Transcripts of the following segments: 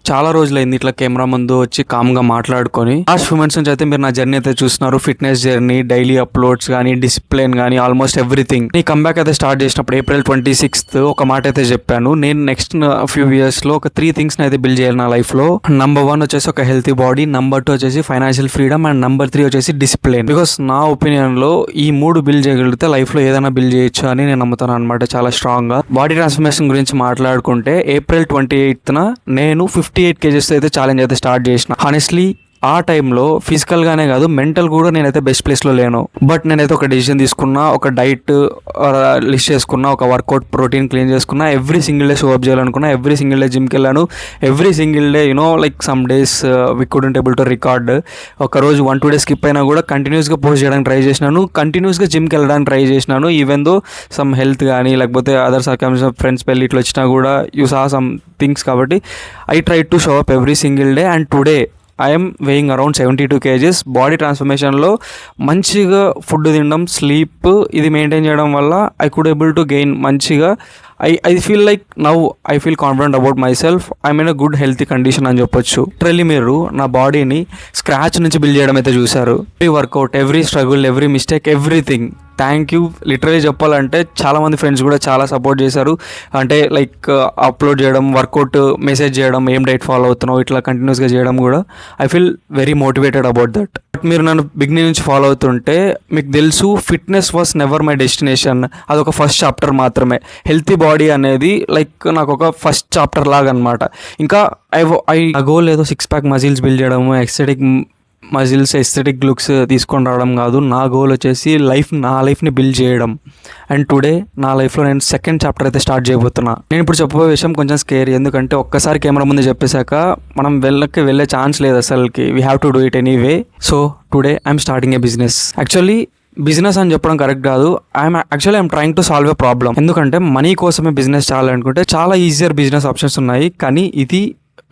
చాలా రోజులైంది ఇట్లా కెమెరా ముందు వచ్చి కామ్గా మాట్లాడుకొని. లాస్ట్ ఫ్యూ మంత్స్ నుంచి అయితే మీరు నా జర్నీ అయితే చూస్తున్నారు. ఫిట్నెస్ జర్నీ, డైలీ అప్లోడ్స్ కానీ, డిసిప్లిన్ కానీ, ఆల్మోస్ట్ ఎవ్రీథింగ్. నీ కంబ్యాక్ అయితే స్టార్ట్ చేసినప్పుడు April 26th ఒక మాట అయితే చెప్పాను. నేను నెక్స్ట్ ఫ్యూ ఇయర్స్లో ఒక 3 things అయితే బిల్డ్ చేయాలి నా లైఫ్లో. నంబర్ 1 వచ్చేసి ఒక హెల్తీ బాడీ, నంబర్ 2 వచ్చేసి ఫైనాన్షియల్ ఫ్రీడమ్, అండ్ నంబర్ 3 వచ్చేసి డిసిప్లిన్. బికాస్ నా ఒపీనియన్లో ఈ 3 బిల్డ్ చేయగలిగితే లైఫ్లో ఏదైనా బిల్డ్ చేయొచ్చు అని నేను నమ్ముతాను అనమాట చాలా స్ట్రాంగ్గా. బాడీ ట్రాన్స్ఫర్మేషన్ గురించి మాట్లాడుకుంటే April 28th నేను 58 kgs అయితే ఛాలెంజ్ అయితే స్టార్ట్ చేసిన. హానెస్ట్లీ ఆ టైంలో ఫిజికల్గానే కాదు, మెంటల్ కూడా నేనైతే బెస్ట్ ప్లేస్లో లేను. బట్ నేనైతే ఒక డెసిషన్ తీసుకున్నా, ఒక డైట్ లిస్ట్ చేసుకున్నా, ఒక వర్కౌట్ ప్రోటీన్ క్లీన్ చేసుకున్నా, every single day show up చేయాలనుకున్నా, ఎవ్రీ సింగిల్ డే జిమ్కి వెళ్ళాను, every single day like some days we couldn't able to record. ఒక రోజు 1-2 days స్కిప్ అయినా కూడా కంటిన్యూస్గా పోస్ట్ చేయడానికి ట్రై చేసినాను, కంటిన్యూస్గా జిమ్కి వెళ్ళడానికి ట్రై చేసినాను. ఈవెన్ దో సమ్ హెల్త్ కానీ లేకపోతే అదర్ సర్కమ్స్టెన్సెస్, ఫ్రెండ్స్ పెళ్ళి ఇట్లా వచ్చినా కూడా యూ సా సమ్ థింగ్స్. కాబట్టి I try to show up every single day, and today I'm weighing around 72 kgs. Body ట్రాన్స్ఫర్మేషన్లో మంచిగా ఫుడ్ తినడం, స్లీప్ ఇది మెయింటైన్ చేయడం వల్ల I could able to gain మంచిగా. I feel like now I feel confident about my self. I'm in a good healthy condition అని చెప్పొచ్చు. Literally మీరు నా బాడీని స్క్రాచ్ నుంచి బిల్డ్ చేయడం అయితే చూశారు. Every workout, every struggle, every mistake, everything. Thank you. Literally చెప్పాలంటే చాలామంది ఫ్రెండ్స్ కూడా చాలా సపోర్ట్ చేశారు. అంటే లైక్ అప్లోడ్ చేయడం, వర్కౌట్ మెసేజ్ చేయడం, ఏం డైట్ ఫాలో అవుతున్నావు ఇట్లా కంటిన్యూస్గా చేయడం కూడా I feel very motivated about that. But మీరు నన్ను బిగినింగ్ నుంచి ఫాలో అవుతుంటే మీకు తెలుసు, fitness was never my destination. అదొక ఫస్ట్ చాప్టర్ మాత్రమే. హెల్తీ బాడీ అనేది లైక్ నాకు ఒక ఫస్ట్ చాప్టర్ లాగా అనమాట. ఇంకా ఆ గోల్ ఏదో 6-pack మజిల్స్ బిల్డ్ చేయడము, ఎస్థెటిక్ లుక్స్ తీసుకొని రావడం కాదు. నా గోల్ వచ్చేసి నా లైఫ్ని బిల్డ్ చేయడం. అండ్ టుడే నా లైఫ్లో నేను సెకండ్ చాప్టర్ అయితే స్టార్ట్ చేయబోతున్నా. నేను ఇప్పుడు చెప్పబోయే విషయం కొంచెం స్కేరీ, ఎందుకంటే ఒక్కసారి కెమెరా ముందు చెప్పేశాక మనం వెళ్ళే ఛాన్స్ లేదు అసలుకి. We have to do it anyway. So today I'm starting A business. Actually business అని చెప్పడం కరెక్ట్ కాదు. I'm trying to solve A problem. ఎందుకంటే మనీ కోసమే బిజినెస్ చేయాలనుకుంటే చాలా ఈజియర్ బిజినెస్ ఆప్షన్స్ ఉన్నాయి, కానీ ఇది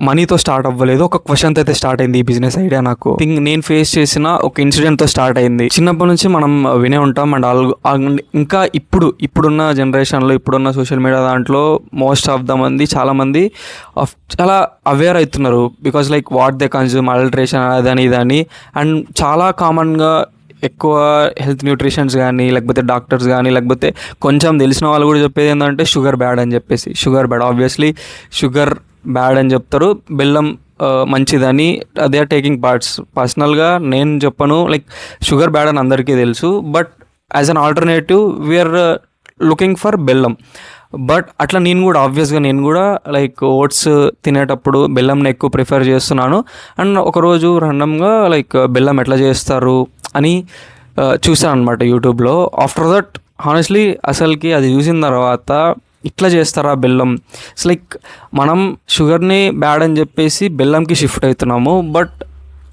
మనీతో స్టార్ట్ అవ్వలేదు. ఒక క్వశ్చన్తో అయితే స్టార్ట్ అయింది ఈ బిజినెస్ ఐడియా. నాకు నేను ఫేస్ చేసిన ఒక ఇన్సిడెంట్తో స్టార్ట్ అయింది. చిన్నప్పటి నుంచి మనం వినే ఉంటాం, అండ్ ఇంకా ఇప్పుడున్న జనరేషన్లో, ఇప్పుడున్న సోషల్ మీడియా దాంట్లో మోస్ట్ ఆఫ్ ద మంది చాలామంది చాలా అవేర్ అవుతున్నారు. Because like what they consume, adulteration అదని ఇదని. అండ్ చాలా కామన్గా ఎక్కువ హెల్త్ న్యూట్రిషన్స్ కానీ లేకపోతే డాక్టర్స్ కానీ లేకపోతే కొంచెం తెలిసిన వాళ్ళు కూడా చెప్పేది ఏంటంటే షుగర్ బ్యాడ్ అని చెప్పేసి. Sugar bad, obviously sugar bad అని చెప్తారు, బెల్లం మంచిదని. They are taking parts. పర్సనల్గా నేను చెప్పను, లైక్ షుగర్ బ్యాడ్ అని అందరికీ తెలుసు, but as an alternative we're looking for bellam. But అట్లా నేను కూడా లైక్ ఓట్స్ తినేటప్పుడు బెల్లంని ఎక్కువ ప్రిఫర్ చేస్తున్నాను. అండ్ ఒకరోజు ర్యాండమ్గా లైక్ బెల్లం ఎట్లా చేస్తారు అని చూసాను అనమాట యూట్యూబ్లో. ఆఫ్టర్ దట్ హానెస్ట్లీ అసలుకి అది చూసిన తర్వాత ఇట్లా చేస్తారా బెల్లం? ఇట్స్ లైక్ మనం షుగర్ని బ్యాడ్ అని చెప్పేసి బెల్లంకి షిఫ్ట్ అవుతున్నాము. బట్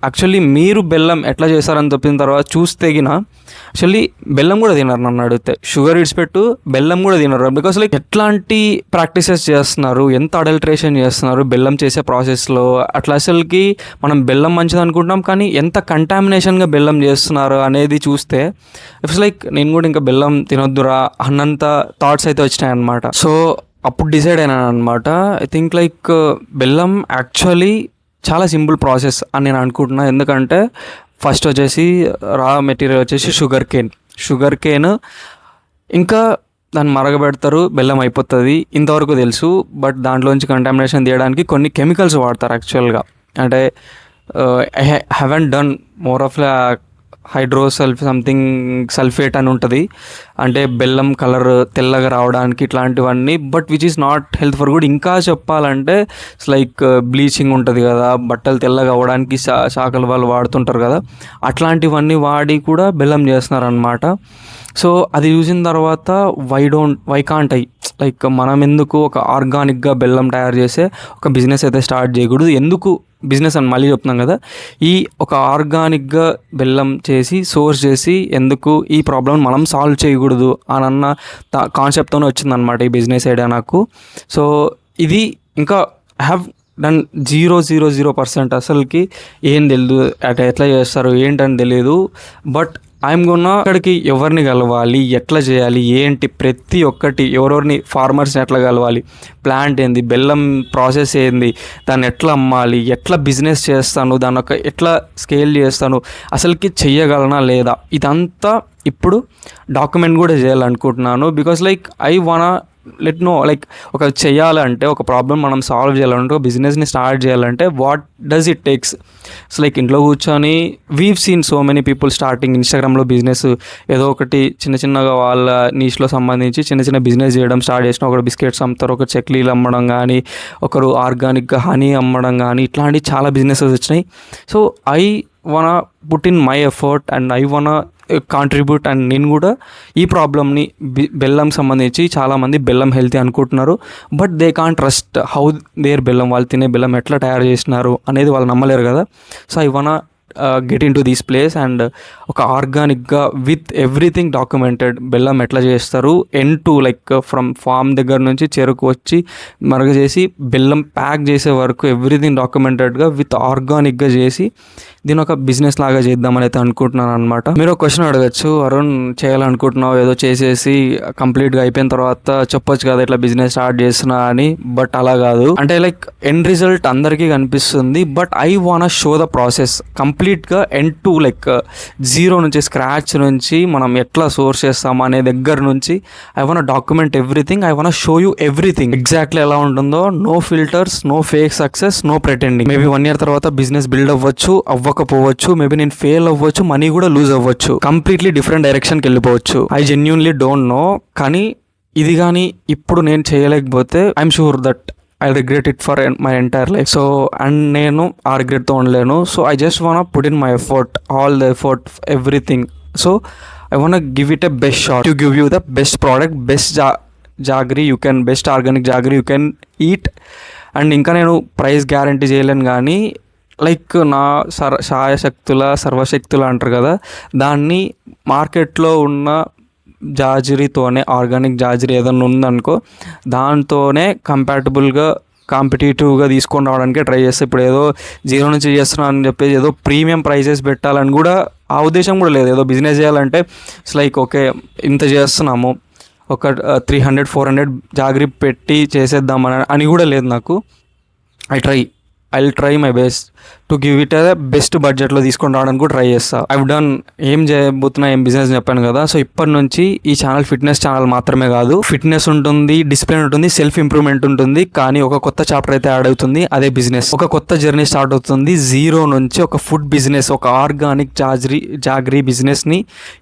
యాక్చువల్లీ మీరు బెల్లం ఎట్లా చేస్తారని చెప్పిన తర్వాత చూస్తేగిన యాక్చువల్లీ బెల్లం కూడా తినరు. నన్ను అడిగితే షుగర్ ఇడిచిపెట్టు బెల్లం కూడా తినరు. బికాస్ లైక్ ఎట్లాంటి ప్రాక్టీసెస్ చేస్తున్నారు, ఎంత అడల్ట్రేషన్ చేస్తున్నారు బెల్లం చేసే ప్రాసెస్లో. అట్లా అసలుకి మనం బెల్లం మంచిది అనుకుంటాం, కానీ ఎంత కంటామినేషన్గా బెల్లం చేస్తున్నారు అనేది చూస్తే ఇట్స్ లైక్ నేను కూడా ఇంకా బెల్లం తినొద్దురా అన్నంత థాట్స్ అయితే వచ్చినాయి అనమాట. సో అప్పుడు డిసైడ్ అయినాను అనమాట. ఐ థింక్ లైక్ బెల్లం యాక్చువల్లీ చాలా సింపుల్ ప్రాసెస్ అని నేను అనుకుంటున్నా. ఎందుకంటే ఫస్ట్ వచ్చేసి రా మెటీరియల్ వచ్చేసి షుగర్ కేన్ ఇంకా దాన్ని మరగబెడతారు, బెల్లం అయిపోతుంది, ఇంతవరకు తెలుసు. బట్ దాంట్లోంచి కంటామినేషన్ తీయడానికి కొన్ని కెమికల్స్ వాడతారు యాక్చువల్గా. అంటే I haven't done more of something sulphate అని ఉంటుంది, అంటే బెల్లం కలర్ తెల్లగా రావడానికి ఇట్లాంటివన్నీ. But which is not health for good. ఇంకా చెప్పాలంటే లైక్ బ్లీచింగ్ ఉంటుంది కదా, బట్టలు తెల్లగా అవ్వడానికి శాఖల వాళ్ళు వాడుతుంటారు కదా, అట్లాంటివన్నీ వాడి కూడా బెల్లం చేస్తున్నారు అనమాట. సో అది చూసిన తర్వాత వై కాంట్ లైక్ మనం ఎందుకు ఒక ఆర్గానిక్గా బెల్లం తయారు చేసే ఒక బిజినెస్ అయితే స్టార్ట్ చేయకూడదు? ఎందుకు బిజినెస్ అని మళ్ళీ చెప్తున్నాం కదా, ఈ ఒక ఆర్గానిక్గా బెల్లం సోర్స్ చేసి ఎందుకు ఈ ప్రాబ్లమ్ మనం సాల్వ్ చేయకూడదు అని అన్న కాన్సెప్ట్తోనే వచ్చిందనమాట ఈ బిజినెస్ ఐడియా నాకు. సో ఇది ఇంకా హ్యావ్ డన్ 0.00% అసలుకి ఏం తెలియదు, అట్లా ఎట్లా చేస్తారు ఏంటని తెలియదు. బట్ ఐఎమ్ గోన్నా అక్కడికి ఎవరిని కలవాలి, ఎట్లా చేయాలి, ఏంటి ప్రతి ఒక్కటి ఎవరెవరిని ఫార్మర్స్ని ఎట్లా కలవాలి, ప్లాంట్ ఏంది, బెల్లం ప్రాసెస్ ఏంది, దాన్ని ఎట్లా అమ్మాలి, ఎట్లా బిజినెస్ చేస్తాను, దాన్ని ఒక ఎట్లా స్కేల్ చేస్తాను, అసలుకి చెయ్యగలనా లేదా, ఇదంతా ఇప్పుడు డాక్యుమెంట్ కూడా చేయాలనుకుంటున్నాను. బికాస్ లైక్ ఐ వానా లెట్ నో లైక్ ఒక చేయాలంటే ఒక ప్రాబ్లం మనం సాల్వ్ చేయాలంటే ఒక బిజినెస్ని స్టార్ట్ చేయాలంటే what does it takes. So like ఇంట్లో కూర్చొని we've seen so many people starting ఇన్స్టాగ్రామ్లో బిజినెస్ ఏదో ఒకటి చిన్నగా వాళ్ళ నీష్లో సంబంధించి చిన్న బిజినెస్ చేయడం స్టార్ట్ చేసిన, ఒకరు బిస్కెట్స్ అమ్ముతారు, ఒకరు చెక్లీలు అమ్మడం కానీ, ఒకరు ఆర్గానిక్గా హనీ అమ్మడం కానీ, ఇట్లాంటి చాలా బిజినెసెస్ వచ్చినాయి. సో ఐ వానా put in my effort and I వానా కాంట్రిబ్యూట్. అండ్ నేను కూడా ఈ ప్రాబ్లమ్ని బెల్లం సంబంధించి చాలామంది బెల్లం హెల్తీ అనుకుంటున్నారు, but they can't trust how their bellam, వాళ్ళు తినే బెల్లం ఎట్లా తయారు చేసినారు అనేది వాళ్ళు నమ్మలేరు కదా. సో ఐ వానా get in to this place and ఒక ఆర్గానిక్గా విత్ ఎవ్రీథింగ్ డాక్యుమెంటెడ్ బెల్లం ఎట్లా చేస్తారు లైక్ ఫ్రమ్ ఫామ్ దగ్గర నుంచి చెరుకు వచ్చి మరగ చేసి బెల్లం ప్యాక్ చేసే వరకు ఎవ్రీథింగ్ డాక్యుమెంటెడ్గా విత్ ఆర్గానిక్గా చేసి దీని ఒక బిజినెస్ లాగా చేద్దామని అయితే అనుకుంటున్నాను అనమాట. మీరు ఒక క్వశ్చన్ అడగచ్చు, అరుణ్ చేయాలనుకుంటున్నావు ఏదో చేసేసి కంప్లీట్గా అయిపోయిన తర్వాత చెప్పొచ్చు కదా ఇట్లా బిజినెస్ స్టార్ట్ చేస్తున్నా అని. బట్ అలా కాదు, అంటే లైక్ ఎండ్ రిజల్ట్ అందరికీ కనిపిస్తుంది, but I wanna show the process కంప్లీట్గా ఎండ్ టు లైక్ జీరో నుంచి స్క్రాచ్ నుంచి మనం ఎట్లా సోర్స్ చేస్తాం అనే దగ్గర నుంచి I wanna document everything, I wanna show you everything exactly ఎలా ఉంటుందో. No filters, no fake success, no pretending. Maybe 1 year తర్వాత బిజినెస్ బిల్డ్ అవ్వకపోవచ్చు, మేబీ నేను ఫెయిల్ అవ్వచ్చు, మనీ కూడా లూజ్ అవ్వచ్చు, కంప్లీట్లీ డిఫరెంట్ డైరెక్షన్కి వెళ్ళిపోవచ్చు. I genuinely don't know. కానీ ఇది కానీ ఇప్పుడు నేను చేయలేకపోతే I'm sure that I regret it for my entire life. So and నేను ఆ రిగ్రెట్తో ఉండలేను. సో ఐ జస్ట్ వానా put in my effort, all the effort, everything. So I wanna give it a best shot to give you the best product, best jaggery you can, best organic jaggery you can eat. And ఇంకా నేను price guarantee చేయలేను, కానీ like నా సర్వశక్తుల అంటారు కదా, దాన్ని మార్కెట్లో ఉన్న జాజిరీతోనే, ఆర్గానిక్ జాజిరీ ఏదైనా ఉందనుకో దాంతోనే కాంపిటేటివ్గా తీసుకొని రావడానికే ట్రై చేస్తే, ఇప్పుడు ఏదో జీరో నుంచి చేస్తున్నాను అని చెప్పేసి ఏదో ప్రీమియం ప్రైజెస్ పెట్టాలని కూడా ఆ ఉద్దేశం కూడా లేదు. ఏదో బిజినెస్ చేయాలంటే ఇట్స్ లైక్ ఓకే ఇంత చేస్తున్నాము, ఒక 300-400 జాగరీ పెట్టి చేసేద్దామని అని కూడా లేదు నాకు. I'll try my best to give it a best బడ్జెట్లో తీసుకొని రావడానికి కూడా ట్రై చేస్తా. ఐవ్ డన్ ఏం చేయబోతున్నా, ఏం బిజినెస్ చెప్పాను కదా. సో ఇప్పటి నుంచి ఈ ఛానల్ ఫిట్నెస్ ఛానల్ మాత్రమే కాదు, ఫిట్నెస్ ఉంటుంది, డిసిప్లిన్ ఉంటుంది, సెల్ఫ్ ఇంప్రూవ్మెంట్ ఉంటుంది, కానీ ఒక కొత్త చాప్టర్ అయితే యాడ్ అవుతుంది, అదే బిజినెస్. ఒక కొత్త జర్నీ స్టార్ట్ అవుతుంది జీరో నుంచి. ఒక ఫుడ్ బిజినెస్, ఒక ఆర్గానిక్ జాగరీ బిజినెస్ని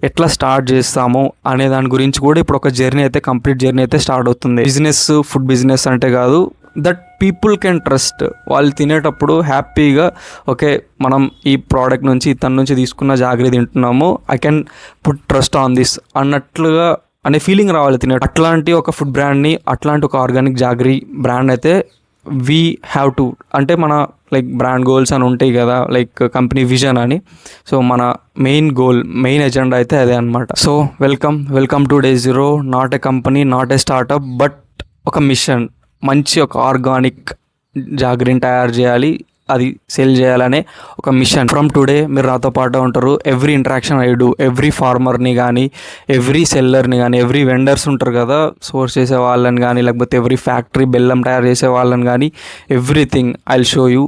ఎట్లా స్టార్ట్ చేస్తాము అనే దాని గురించి కూడా ఇప్పుడు ఒక జర్నీ అయితే, కంప్లీట్ జర్నీ అయితే స్టార్ట్ అవుతుంది. బిజినెస్, ఫుడ్ బిజినెస్ అంటే కాదు, దట్ పీపుల్ కెన్ ట్రస్ట్. వాళ్ళు తినేటప్పుడు హ్యాపీగా ఓకే మనం ఈ ప్రోడక్ట్ నుంచి, తన నుంచి తీసుకున్న జాగరీ తింటున్నాము, I can put trust on this అన్నట్లుగా అనే ఫీలింగ్ రావాలి తినే. అట్లాంటి ఒక ఫుడ్ బ్రాండ్ని, అట్లాంటి ఒక ఆర్గానిక్ జాగరీ బ్రాండ్ అయితే వీ హ్యావ్ టు, అంటే మన లైక్ బ్రాండ్ గోల్స్ అని ఉంటాయి కదా, లైక్ కంపెనీ విజన్ అని. సో మన మెయిన్ గోల్, మెయిన్ ఎజెండా అయితే అదే అనమాట. So welcome to Day Zero. Not a company, not a startup, but ఒక మిషన్. మంచి ఒక ఆర్గానిక్ జాగరీని తయారు చేయాలి, అది సేల్ చేయాలనే ఒక మిషన్. ఫ్రమ్ టుడే మీరు నాతో పాటు ఉంటారు. Every interaction I do, every ఫార్మర్ని కానీ, ఎవ్రీ సెల్లర్ని కానీ, ఎవ్రీ వెండర్స్ ఉంటారు కదా సోర్స్ చేసే వాళ్ళని కానీ, లేకపోతే ఎవ్రీ ఫ్యాక్టరీ బెల్లం తయారు చేసే వాళ్ళని కానీ, everything I will show you.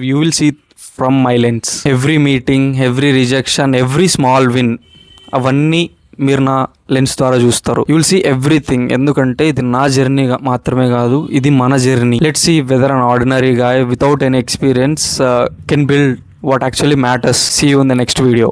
You will see from my lens. Every meeting, every rejection, every small win, అవన్నీ మీరు నా లెన్స్ ద్వారా చూస్తారు. You will see everything. ఎందుకంటే ఇది నా జర్నీ మాత్రమే కాదు, ఇది మన journey. Let's see whether an ordinary guy without any experience can build what actually matters. See you in the next video.